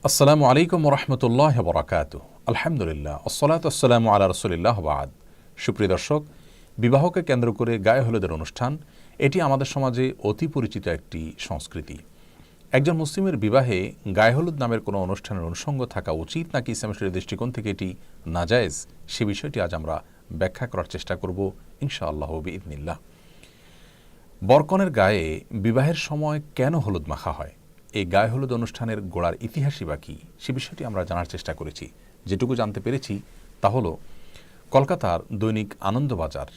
আসসালামু আলাইকুম রহমতুল্লাহ বরাকাতুহ। আলহামদুলিল্লাহ, আসসালাতু আসসালামু আলা রাসূলিল্লাহ বাদ। সুপ্রিয় দর্শক, বিবাহকে কেন্দ্র করে গায়ে হলুদের অনুষ্ঠান এটি আমাদের সমাজে অতি পরিচিত একটি সংস্কৃতি। একজন মুসলিমের বিবাহে গায়ে হলুদ নামের কোনো অনুষ্ঠানের অনুষঙ্গ থাকা উচিত নাকি ইসলামের দৃষ্টিকোণ থেকে এটি নাজায়েজ, সে বিষয়টি আজ আমরা ব্যাখ্যা করার চেষ্টা করব ইনশাআল্লাহ বিইذনিল্লাহ। বরকনের গায়ে বিবাহের সময় কেন হলুদ মাখা হয়, এই গায়ে হলুদ অনুষ্ঠানের গোড়ার ইতিহাসই বা কী, সে বিষয়টি আমরা জানার চেষ্টা করেছি। যেটুকু জানতে পেরেছি তা হলো, কলকাতার দৈনিক আনন্দবাজার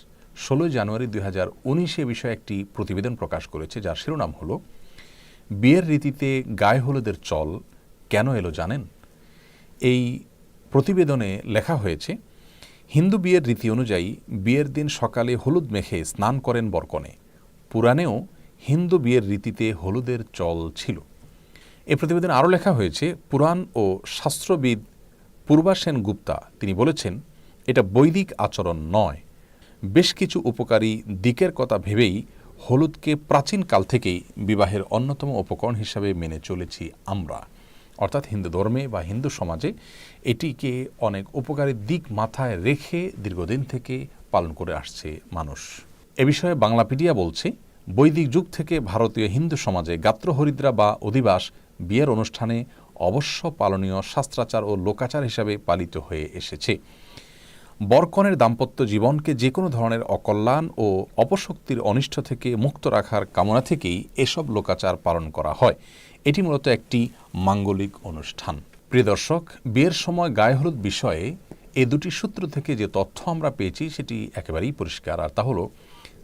16 জানুয়ারি 2019 বিষয়ে একটি প্রতিবেদন প্রকাশ করেছে, যার শিরোনাম হলো বিয়ের রীতিতে গায়ে হলুদের চল কেন এলো জানেন। এই প্রতিবেদনে লেখা হয়েছে, হিন্দু বিয়ের রীতি অনুযায়ী বিয়ের দিন সকালে হলুদ মেখে স্নান করেন বরকনে। পুরাণেও হিন্দু বিয়ের রীতিতে হলুদের চল ছিল। এই প্রতিবেদনে আরও লেখা হয়েছে, পুরাণ ও শাস্ত্রবিদ পূর্বা সেনগুপ্তা তিনি বলেছেন, এটা বৈদিক আচরণ নয়, বেশ কিছু উপকারী দিকের কথা ভেবেই হলুদকে প্রাচীনকাল থেকেই বিবাহের অন্যতম উপকরণ হিসাবে মেনে চলেছি আমরা। অর্থাৎ হিন্দু ধর্মে বা হিন্দু সমাজে এটিকে অনেক উপকারী দিক মাথায় রেখে দীর্ঘদিন থেকে পালন করে আসছে মানুষ। এ বিষয়ে বাংলাপিডিয়া বলছে, বৈদিক যুগ থেকে ভারতীয় হিন্দু সমাজে গাত্রহরিদ্রা বা অধিবাস বিয়ের অনুষ্ঠানে অবশ্য পালনীয় শাস্ত্রাচার ও লোকাচার হিসাবে পালিত হয়ে এসেছে। বরকনের দাম্পত্য জীবনকে যে কোনো ধরনের অকল্যাণ ও অপশক্তির অনিষ্ট থেকে মুক্ত রাখার কামনা থেকেই এসব লোকাচার পালন করা হয়। এটি মূলত একটি মাঙ্গলিক অনুষ্ঠান। প্রিয় দর্শক, বিয়ের সময় গায়ে হলুদ বিষয়ে এ দুটি সূত্র থেকে যে তথ্য আমরা পেয়েছি সেটি একেবারেই পরিষ্কার, আর তা হলো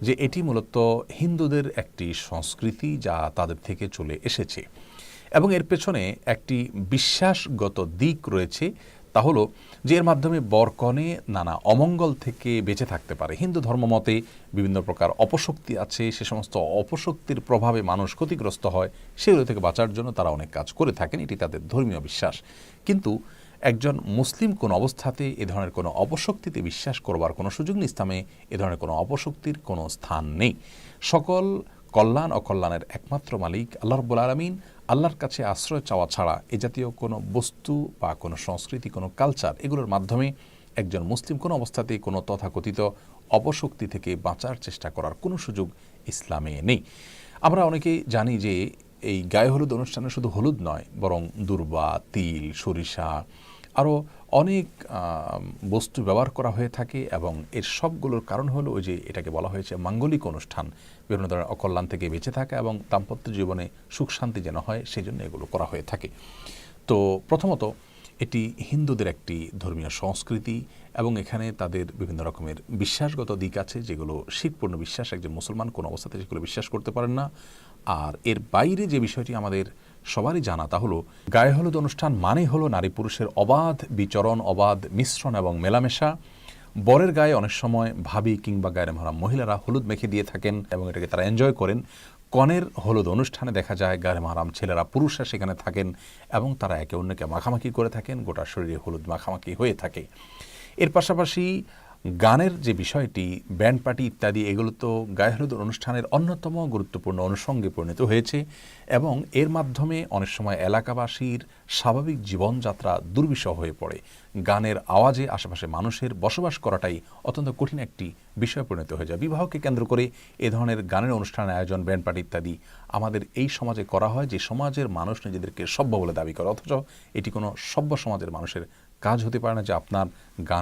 যে এটি মূলত হিন্দুদের একটি সংস্কৃতি যা তাদের থেকে চলে এসেছে এবং এর পেছনে একটি বিশ্বাসগত দিক রয়েছে। তা হলো যে এর মাধ্যমে বরকনে নানা অমঙ্গল থেকে বেঁচে থাকতে পারে। হিন্দু ধর্মমতে বিভিন্ন প্রকার অপশক্তি আছে, সে সমস্ত অপশক্তির প্রভাবে মানুষ ক্ষতিগ্রস্ত হয়, সেগুলো থেকে বাঁচার জন্য তারা অনেক কাজ করে থাকেন, এটি তাদের ধর্মীয় বিশ্বাস। কিন্তু একজন মুসলিম কোন অবস্থাতে এ ধরনের কোনো অপশক্তিতে বিশ্বাস করবার কোনো সুযোগ নেই। ইসলামে এ ধরনের কোনো অপশক্তির কোনো স্থান নেই। সকল কল্যাণ অকল্যাণের একমাত্র মালিক আল্লাহ রাব্বুল আলামিন। আল্লাহর কাছে আশ্রয় চাওয়া ছাড়া এ জাতীয় কোনো বস্তু বা কোনো সংস্কৃতি, কোনো কালচার, এগুলোর মাধ্যমে একজন মুসলিম কোনো অবস্থাতেই কোনো তথাকথিত অপশক্তি থেকে বাঁচার চেষ্টা করার কোনো সুযোগ ইসলামে নেই। আমরা অনেকেই জানি যে এই গায়ে হলুদ অনুষ্ঠানে শুধু হলুদ নয়, বরং দূর্বা, তিল, সরিষা, আরও অনেক বস্তু ব্যবহার করা হয়ে থাকে এবং এর সবগুলোর কারণ হলো ওই যে এটাকে বলা হয়েছে মাঙ্গলিক অনুষ্ঠান, বিভিন্ন ধরনের অকল্যাণ থেকে বেঁচে থাকা এবং দাম্পত্য জীবনে সুখ শান্তি যেন হয় সেই জন্য এগুলো করা হয়ে থাকে। তো প্রথমত এটি হিন্দুদের একটি ধর্মীয় সংস্কৃতি এবং এখানে তাদের বিভিন্ন রকমের বিশ্বাসগত দিক আছে যেগুলো শিরকপূর্ণ বিশ্বাস, একজন মুসলমান কোনো অবস্থাতে সেগুলো বিশ্বাস করতে পারেন না। আর এর বাইরে যে বিষয়টি আমাদের সবারই জানা তা হলো, গায়ে হলুদ অনুষ্ঠান মানে হলো নারী পুরুষের অবাধ বিচরণ, অবাধ মিশ্রণ এবং মেলামেশা। বরের গায়ে অনেক সময় ভাবি কিংবা গায়ের মহারাম মহিলারা হলুদ মেখে দিয়ে থাকেন এবং এটাকে তারা এনজয় করেন। কনের হলুদ অনুষ্ঠানে দেখা যায় গায়ের মহারাম ছেলেরা, পুরুষরা সেখানে থাকেন এবং তারা একে অন্যকে মাখামাখি করে থাকেন, গোটা শরীরে হলুদ মাখামাখি হয়ে থাকে। এর পাশাপাশি গানের যে বিষয়টি, ব্যান্ড পার্টি ইত্যাদি, এগুলো তো গায়ে হলুদ অনুষ্ঠানের অন্যতম গুরুত্বপূর্ণ অনুষঙ্গে পরিণত হয়েছে এবং এর মাধ্যমে অনেক সময় এলাকাবাসীর স্বাভাবিক জীবনযাত্রা দুর্বিষহ হয়ে পড়ে। গানের আওয়াজে আশেপাশে মানুষের বসবাস করাটাই অত্যন্ত কঠিন একটি বিষয় পরিণত হয়ে যায়। বিবাহকে কেন্দ্র করে এ ধরনের গানের অনুষ্ঠানের আয়োজন, ব্যান্ড পার্টি ইত্যাদি আমাদের এই সমাজে করা হয়, যে সমাজের মানুষ নিজেদেরকে সভ্য বলে দাবি করে, অথচ এটি কোনো সভ্য সমাজের মানুষের কাজ হতে পারে না যে আপনার গান